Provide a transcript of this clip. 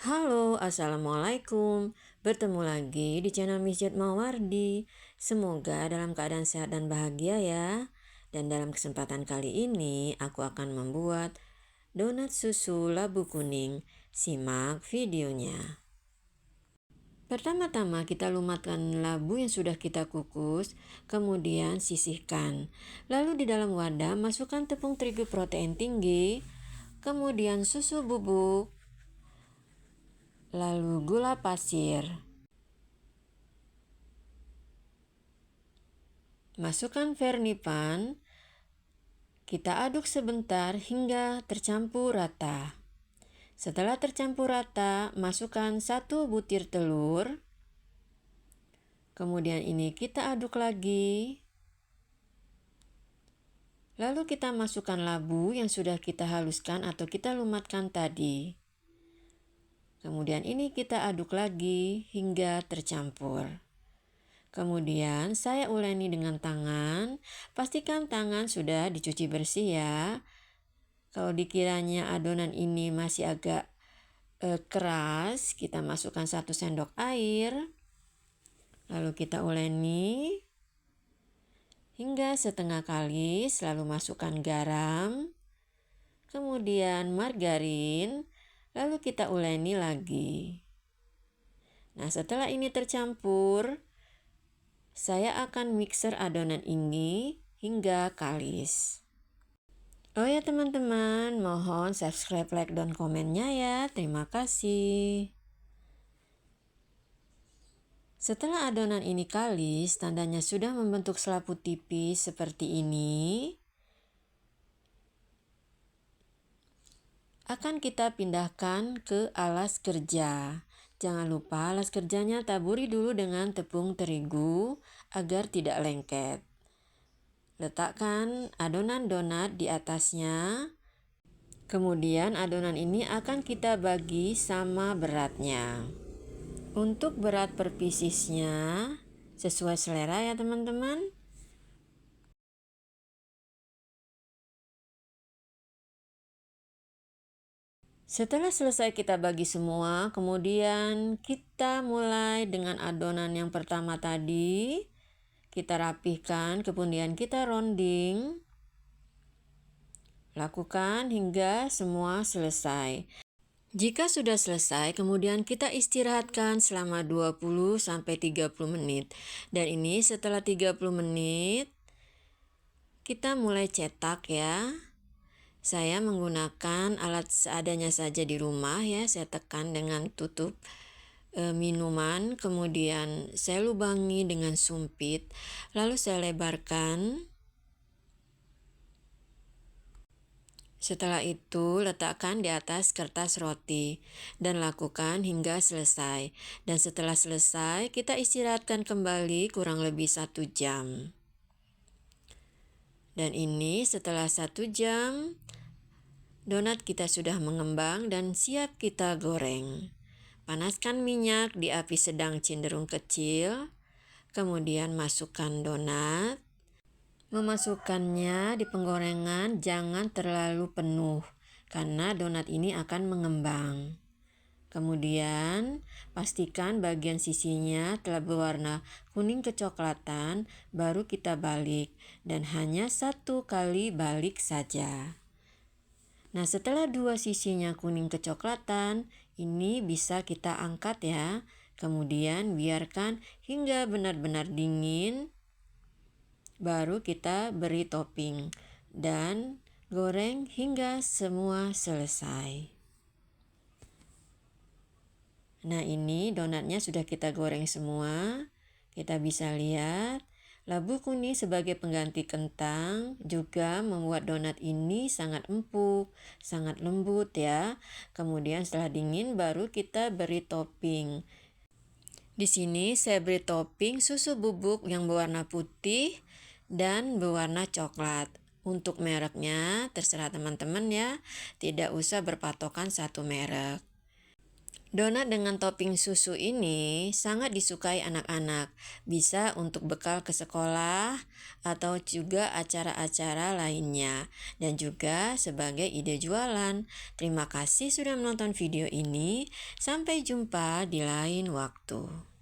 Halo, Assalamualaikum. Bertemu lagi di channel Miss Jet Mawardi. Semoga dalam keadaan sehat dan bahagia ya. Dan dalam kesempatan kali ini aku akan membuat donat susu labu kuning. Simak videonya. Pertama-tama kita lumatkan labu yang sudah kita kukus, kemudian sisihkan. Lalu di dalam wadah masukkan tepung terigu protein tinggi, kemudian susu bubuk, lalu gula pasir. Masukkan vernipan, kita aduk sebentar hingga tercampur rata. Setelah tercampur rata, masukkan 1 butir telur. Kemudian ini kita aduk lagi. Lalu kita masukkan labu yang sudah kita haluskan atau kita lumatkan tadi. Kemudian ini kita aduk lagi hingga tercampur. Kemudian saya uleni dengan tangan. Pastikan tangan sudah dicuci bersih ya. Kalau dikiranya adonan ini masih agak keras, kita masukkan 1 sendok air. Lalu kita uleni hingga setengah kali, selalu masukkan garam, kemudian margarin, lalu kita uleni lagi. Nah, setelah ini tercampur, saya akan mixer adonan ini hingga kalis. Oh ya teman-teman, mohon subscribe, like, dan komennya ya. Terima kasih. Setelah adonan ini kalis, tandanya sudah membentuk selaput tipis seperti ini. Akan kita pindahkan ke alas kerja. Jangan lupa alas kerjanya taburi dulu dengan tepung terigu agar tidak lengket. Letakkan adonan donat di atasnya. Kemudian adonan ini akan kita bagi sama beratnya. Untuk berat per piecesnya sesuai selera ya teman-teman. Setelah selesai kita bagi semua, kemudian kita mulai dengan adonan yang pertama tadi. Kita rapihkan, kemudian kita rounding. Lakukan hingga semua selesai. Jika sudah selesai, kemudian kita istirahatkan selama 20-30 menit. Dan ini setelah 30 menit, kita mulai cetak ya. Saya menggunakan alat seadanya saja di rumah ya. Saya tekan dengan tutup minuman, kemudian saya lubangi dengan sumpit, lalu saya lebarkan. Setelah itu letakkan di atas kertas roti dan lakukan hingga selesai. Dan setelah selesai kita istirahatkan kembali kurang lebih 1 jam. Dan ini setelah 1 jam donat kita sudah mengembang dan siap kita goreng. Panaskan minyak di api sedang cenderung kecil, kemudian masukkan donat. Memasukkannya di penggorengan jangan terlalu penuh, karena donat ini akan mengembang. Kemudian pastikan bagian sisinya telah berwarna kuning kecoklatan, baru kita balik dan hanya 1 kali balik saja. Nah, setelah 2 sisinya kuning kecoklatan, ini bisa kita angkat ya. Kemudian biarkan hingga benar-benar dingin, baru kita beri topping dan goreng hingga semua selesai. Nah, ini donatnya sudah kita goreng semua. Kita bisa lihat labu kuning sebagai pengganti kentang juga membuat donat ini sangat empuk, sangat lembut ya. Kemudian setelah dingin baru kita beri topping. Di sini saya beri topping susu bubuk yang berwarna putih dan berwarna coklat. Untuk mereknya terserah teman-teman ya, tidak usah berpatokan satu merek. Donat dengan topping susu ini sangat disukai anak-anak. Bisa untuk bekal ke sekolah atau juga acara-acara lainnya. Dan juga sebagai ide jualan. Terima kasih sudah menonton video ini. Sampai jumpa di lain waktu.